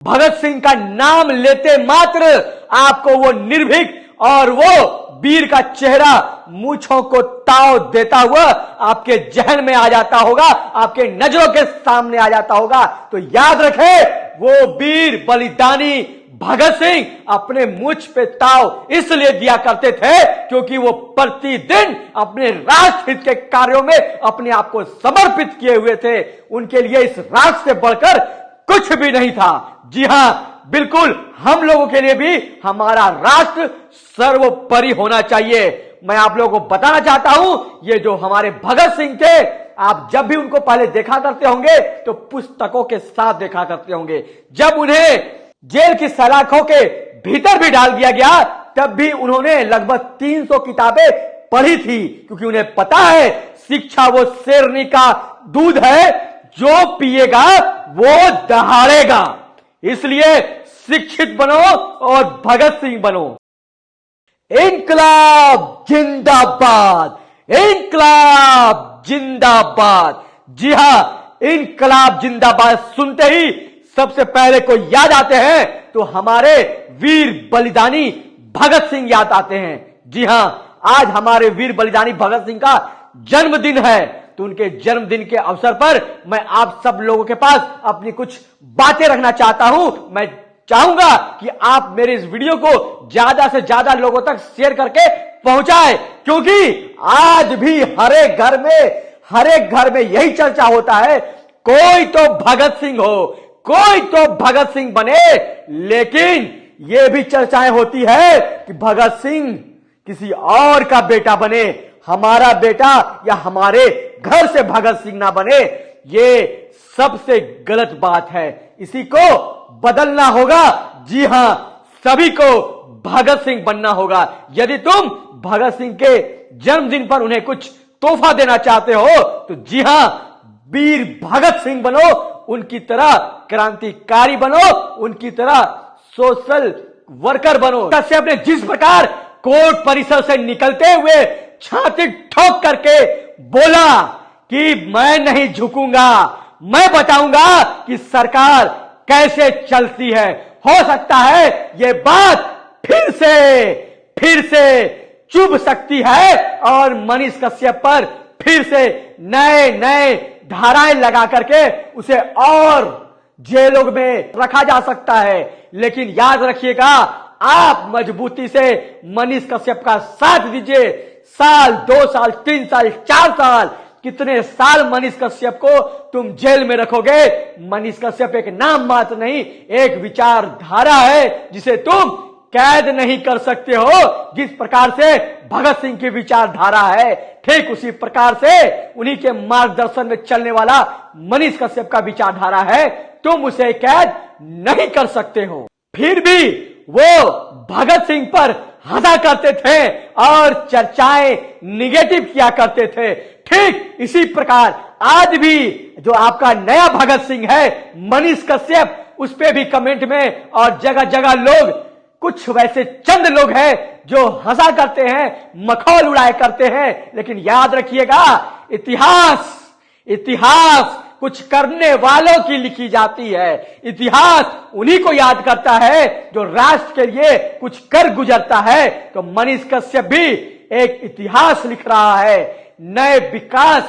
भगत सिंह का नाम लेते मात्र आपको वो निर्भीक और वो वीर का चेहरा मूंछों को ताव देता हुआ आपके जहन में आ जाता होगा, आपके नजरों के सामने आ जाता होगा। तो याद रखें, वो वीर बलिदानी भगत सिंह अपने मूंछ पे ताव इसलिए दिया करते थे क्योंकि वो प्रतिदिन अपने राष्ट्र हित के कार्यों में अपने आप को समर्पित किए हुए थे। उनके लिए इस राष्ट्र से बढ़कर कुछ भी नहीं था। जी हां, बिल्कुल हम लोगों के लिए भी हमारा राष्ट्र सर्वोपरि होना चाहिए। मैं आप लोगों को बताना चाहता हूं, ये जो हमारे भगत सिंह थे, आप जब भी उनको पहले देखा करते होंगे तो पुस्तकों के साथ देखा करते होंगे। जब उन्हें जेल की सलाखों के भीतर भी डाल दिया गया तब भी उन्होंने लगभग 300 किताबें पढ़ी थी, क्योंकि उन्हें पता है शिक्षा वो शेरनी का दूध है, जो पिएगा वो दहाड़ेगा। इसलिए शिक्षित बनो और भगत सिंह बनो। इनकलाब जिंदाबाद, इनकलाब जिंदाबाद। जी हां, इनकलाब जिंदाबाद सुनते ही सबसे पहले को याद आते हैं तो हमारे वीर बलिदानी भगत सिंह याद आते हैं। जी हां, आज हमारे वीर बलिदानी भगत सिंह का जन्मदिन है, तो उनके जन्मदिन के अवसर पर मैं आप सब लोगों के पास अपनी कुछ बातें रखना चाहता हूं। मैं चाहूंगा कि आप मेरे इस वीडियो को ज्यादा से ज्यादा लोगों तक शेयर करके पहुंचाएं, क्योंकि आज भी हर एक घर में यही चर्चा होता है, कोई तो भगत सिंह हो, कोई तो भगत सिंह बने। लेकिन यह भी चर्चाएं होती है कि भगत सिंह किसी और का बेटा बने, हमारा बेटा या हमारे घर से भगत सिंह ना बने। ये सबसे गलत बात है, इसी को बदलना होगा। जी हां, सभी को भगत सिंह बनना होगा। यदि तुम भगत सिंह के जन्मदिन पर उन्हें कुछ तोहफा देना चाहते हो तो जी हां, वीर भगत सिंह बनो, उनकी तरह क्रांतिकारी बनो, उनकी तरह सोशल वर्कर बनो। कश्यप ने जिस प्रकार कोर्ट परिसर से निकलते हुए छाती ठोक करके बोला कि मैं नहीं झुकूंगा, मैं बताऊंगा कि सरकार कैसे चलती है, हो सकता है ये बात फिर से चुभ सकती है और मनीष कश्यप पर फिर से नए धाराएं लगा करके उसे और जेलों में रखा जा सकता है। लेकिन याद रखिएगा, आप मजबूती से मनीष कश्यप का साथ दीजिए। साल, 2 साल, 3 साल, 4 साल, कितने साल मनीष कश्यप को तुम जेल में रखोगे? मनीष कश्यप एक नाम मात्र नहीं, एक विचारधारा है जिसे तुम कैद नहीं कर सकते हो। जिस प्रकार से भगत सिंह की विचारधारा है, ठीक उसी प्रकार से उन्हीं के मार्गदर्शन में चलने वाला मनीष कश्यप का विचारधारा है, तुम उसे कैद नहीं कर सकते हो। फिर भी वो भगत सिंह पर हंसा करते थे और चर्चाएं निगेटिव किया करते थे। ठीक इसी प्रकार आज भी जो आपका नया भगत सिंह है मनीष कश्यप, उस पे भी कमेंट में और जगह जगह लोग, कुछ वैसे चंद लोग हैं जो हंसा करते हैं, मखौल उड़ाया करते हैं। लेकिन याद रखिएगा, इतिहास कुछ करने वालों की लिखी जाती है। इतिहास उन्हीं को याद करता है जो राष्ट्र के लिए कुछ कर गुजरता है। तो मनीष कश्यप भी एक इतिहास लिख रहा है, नए विकास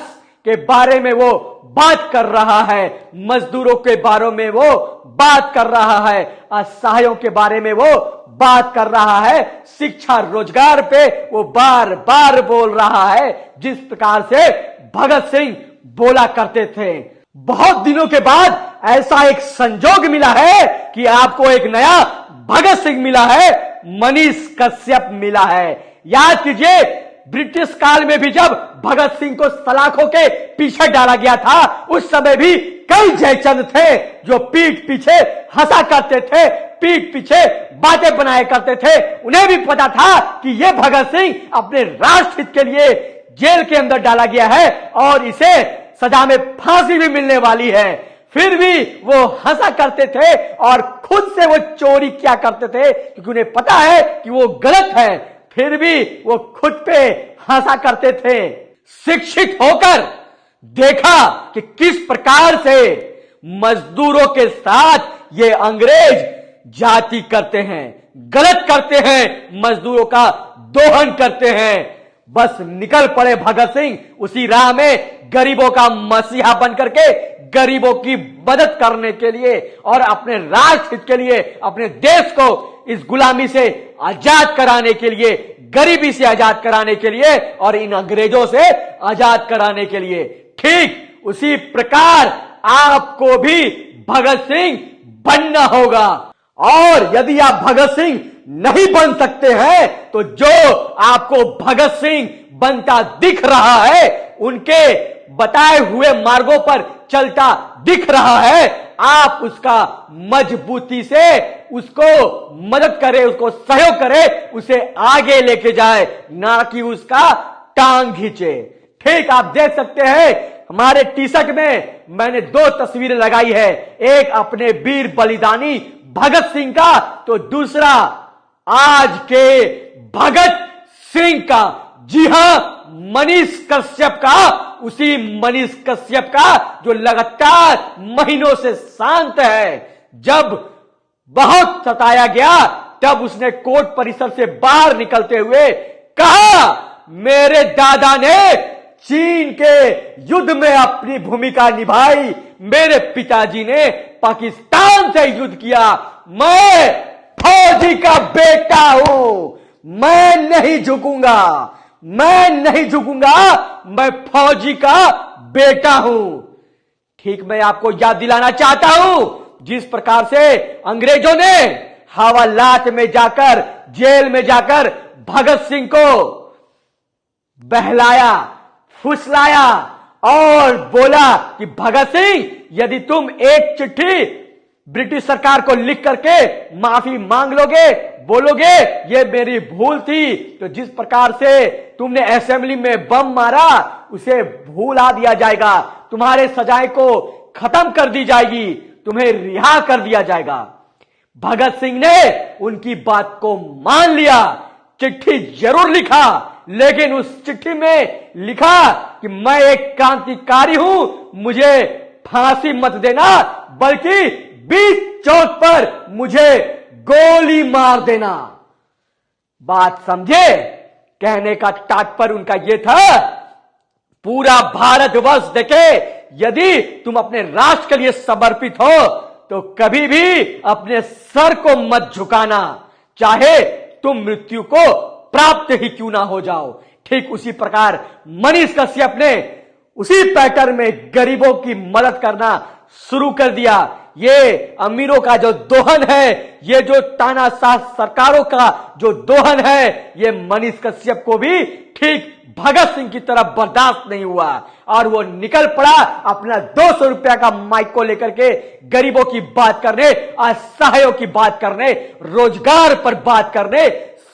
के बारे में वो बात कर रहा है, मजदूरों के बारे में वो बात कर रहा है, असहायों के बारे में वो बात कर रहा है, शिक्षा रोजगार पे वो बार बार बोल रहा है, जिस प्रकार से भगत सिंह बोला करते थे। बहुत दिनों के बाद ऐसा एक संजोग मिला है कि आपको एक नया भगत सिंह मिला है, मनीष कश्यप मिला है। याद कीजिए, ब्रिटिश काल में भी जब भगत सिंह को सलाखों के पीछे डाला गया था, उस समय भी कई जयचंद थे जो पीठ पीछे हंसा करते थे, पीठ पीछे बातें बनाया करते थे। उन्हें भी पता था कि यह भगत सिंह अपने राष्ट्र हित के लिए जेल के अंदर डाला गया है और इसे सजा में फांसी भी मिलने वाली है। फिर भी वो हंसा करते थे और खुद से वो चोरी किया करते थे, क्योंकि उन्हें पता है कि वो गलत है, फिर भी वो खुद पे हंसा करते थे। शिक्षित होकर देखा कि किस प्रकार से मजदूरों के साथ ये अंग्रेज जाति करते हैं, गलत करते हैं, मजदूरों का दोहन करते हैं। बस निकल पड़े भगत सिंह उसी राह में, गरीबों का मसीहा बन करके, गरीबों की मदद करने के लिए और अपने राष्ट्र हित के लिए, अपने देश को इस गुलामी से आजाद कराने के लिए, गरीबी से आजाद कराने के लिए और इन अंग्रेजों से आजाद कराने के लिए। ठीक उसी प्रकार आपको भी भगत सिंह बनना होगा। और यदि आप भगत सिंह नहीं बन सकते हैं तो जो आपको भगत सिंह बनता दिख रहा है, उनके बताए हुए मार्गों पर चलता दिख रहा है, आप उसका मजबूती से उसको मदद करें, उसको सहयोग करें, उसे आगे लेके जाए, ना कि उसका टांग खींचे। ठीक आप देख सकते हैं हमारे टी शर्ट में मैंने 2 तस्वीरें लगाई है, एक अपने वीर बलिदानी भगत सिंह का, तो दूसरा आज के भगत सिंह का। जी हां, मनीष कश्यप का, उसी मनीष कश्यप का जो लगातार महीनों से शांत है। जब बहुत सताया गया तब उसने कोर्ट परिसर से बाहर निकलते हुए कहा, मेरे दादा ने चीन के युद्ध में अपनी भूमिका निभाई, मेरे पिताजी ने पाकिस्तान से युद्ध किया, मैं फौजी का बेटा हूं, मैं नहीं झुकूंगा, मैं नहीं झुकूंगा, मैं फौजी का बेटा हूं। ठीक मैं आपको याद दिलाना चाहता हूं, जिस प्रकार से अंग्रेजों ने हवालात में जाकर, जेल में जाकर भगत सिंह को बहलाया, फुसलाया और बोला कि भगत सिंह यदि तुम एक चिट्ठी ब्रिटिश सरकार को लिख करके माफी मांग लोगे, बोलोगे ये मेरी भूल थी, तो जिस प्रकार से तुमने असेंबली में बम मारा उसे भुला दिया जाएगा, तुम्हारे सजाए को खत्म कर दी जाएगी, तुम्हें रिहा कर दिया जाएगा। भगत सिंह ने उनकी बात को मान लिया, चिट्ठी जरूर लिखा, लेकिन उस चिट्ठी में लिखा कि मैं एक क्रांतिकारी हूं, मुझे फांसी मत देना, बल्कि बीच चौक पर मुझे गोली मार देना। बात समझे? कहने का तात्पर्य उनका यह था, पूरा भारतवर्ष देखे, यदि तुम अपने राष्ट्र के लिए समर्पित हो तो कभी भी अपने सर को मत झुकाना, चाहे तुम मृत्यु को प्राप्त ही क्यों ना हो जाओ। ठीक उसी प्रकार मनीष कश्यप ने उसी पैटर्न में गरीबों की मदद करना शुरू कर दिया। ये अमीरों का जो दोहन है, ये जो तानाशाह सरकारों का जो दोहन है, ये मनीष कश्यप को भी ठीक भगत सिंह की तरफ बर्दाश्त नहीं हुआ और वो निकल पड़ा अपना 200 रुपया का माइक को लेकर के गरीबों की बात करने, असहायों की बात करने, रोजगार पर बात करने,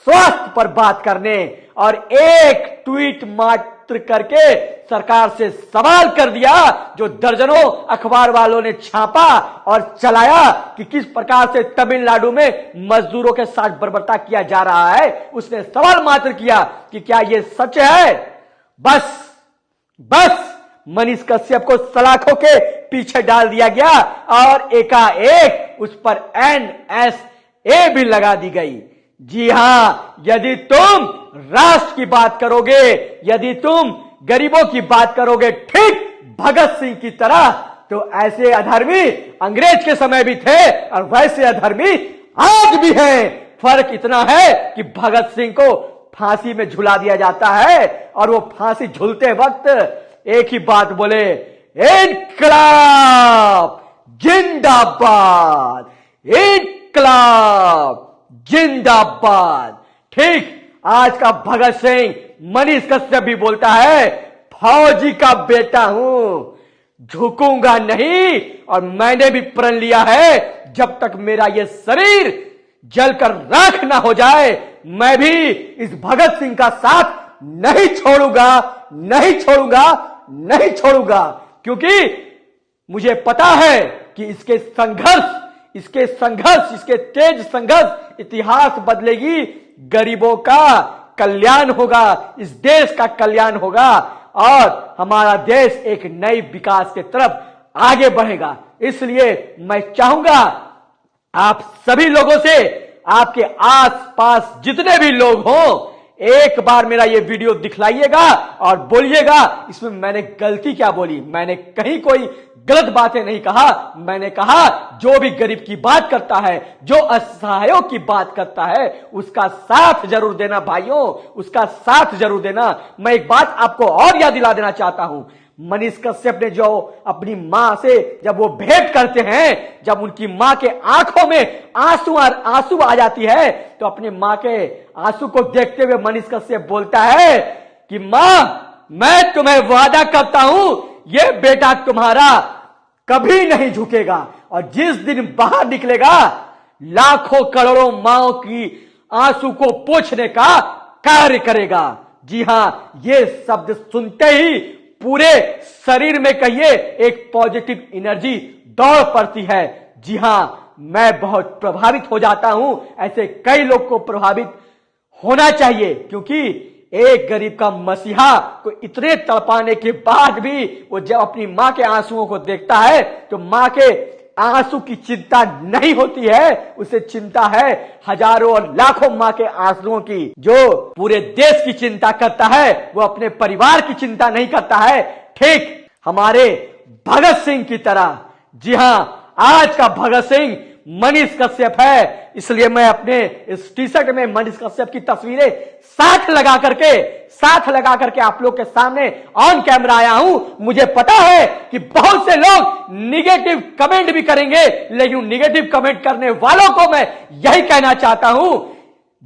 स्वास्थ्य पर बात करने, और एक ट्वीट मात्र करके सरकार से सवाल कर दिया, जो दर्जनों अखबार वालों ने छापा और चलाया कि किस प्रकार से तमिलनाडु में मजदूरों के साथ बर्बरता किया जा रहा है। उसने सवाल मात्र किया कि क्या यह सच है। बस मनीष कश्यप को सलाखों के पीछे डाल दिया गया और एकाएक उस पर NSA भी लगा दी गई। जी हां, यदि तुम राष्ट्र की बात करोगे, यदि तुम गरीबों की बात करोगे ठीक भगत सिंह की तरह, तो ऐसे अधर्मी अंग्रेज के समय भी थे और वैसे अधर्मी आज भी हैं। फर्क इतना है कि भगत सिंह को फांसी में झुला दिया जाता है और वो फांसी झूलते वक्त एक ही बात बोले, इनकलाब जिंदाबाद, इनकलाब जिंदाबाद। ठीक आज का भगत सिंह मनीष कश्यप भी बोलता है, फौजी का बेटा हूं, झुकूंगा नहीं, और मैंने भी प्रण लिया है जब तक मेरा यह शरीर जलकर राख ना हो जाए, मैं भी इस भगत सिंह का साथ नहीं छोड़ूंगा, नहीं छोड़ूंगा, नहीं छोड़ूंगा। क्योंकि मुझे पता है कि इसके तेज संघर्ष इतिहास बदलेगी, गरीबों का कल्याण होगा, इस देश का कल्याण होगा और हमारा देश एक नई विकास की तरफ आगे बढ़ेगा। इसलिए मैं चाहूंगा आप सभी लोगों से, आपके आसपास जितने भी लोग हों, एक बार मेरा ये वीडियो दिखलाइएगा और बोलिएगा इसमें मैंने गलती क्या बोली। मैंने कहीं कोई गलत बातें नहीं कहा। मैंने कहा जो भी गरीब की बात करता है, जो असहायों की बात करता है, उसका साथ जरूर देना भाइयों, उसका साथ जरूर देना। मैं एक बात आपको और याद दिला देना चाहता हूं। मनीष कश्यप ने जो अपनी मां से जब वो भेंट करते हैं, जब उनकी मां के आंखों में आंसू आ जाती है, तो अपनी मां के आंसू को देखते हुए मनीष कश्यप बोलता है कि मां, मैं तुम्हें वादा करता हूं ये बेटा तुम्हारा कभी नहीं झुकेगा, और जिस दिन बाहर निकलेगा लाखों करोड़ों माओ की आंसू को पोंछने का कार्य करेगा। जी हां, ये शब्द सुनते ही पूरे शरीर में कहिए एक पॉजिटिव एनर्जी दौड़ पड़ती है। जी हां, मैं बहुत प्रभावित हो जाता हूं। ऐसे कई लोग को प्रभावित होना चाहिए, क्योंकि एक गरीब का मसीहा को इतने तड़पाने के बाद भी वो जब अपनी मां के आंसुओं को देखता है तो मां के आंसू की चिंता नहीं होती है, उसे चिंता है हजारों और लाखों मां के आंसुओं की। जो पूरे देश की चिंता करता है वो अपने परिवार की चिंता नहीं करता है, ठीक हमारे भगत सिंह की तरह। जी हां, आज का भगत सिंह मनीष कश्यप है, इसलिए मैं अपने इस टी शर्ट में मनीष कश्यप की तस्वीरें साथ लगा करके आप लोग के सामने ऑन कैमरा आया हूं। मुझे पता है कि बहुत से लोग निगेटिव कमेंट भी करेंगे, लेकिन निगेटिव कमेंट करने वालों को मैं यही कहना चाहता हूं,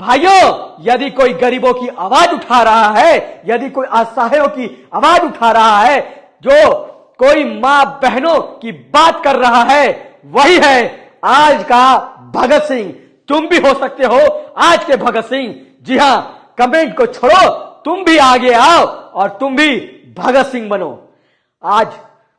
भाइयों, यदि कोई गरीबों की आवाज उठा रहा है, यदि कोई असहायों की आवाज उठा रहा है, जो कोई मां बहनों की बात कर रहा है, वही है आज का भगत सिंह। तुम भी हो सकते हो आज के भगत सिंह। जी हां, कमेंट को छोड़ो, तुम भी आगे आओ और तुम भी भगत सिंह बनो। आज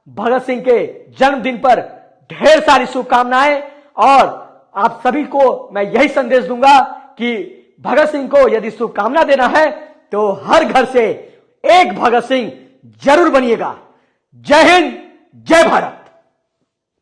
भगत सिंह के जन्मदिन पर ढेर सारी शुभकामनाएं, और आप सभी को मैं यही संदेश दूंगा कि भगत सिंह को यदि शुभकामना देना है तो हर घर से एक भगत सिंह जरूर बनिएगा। जय हिंद, जय भारत।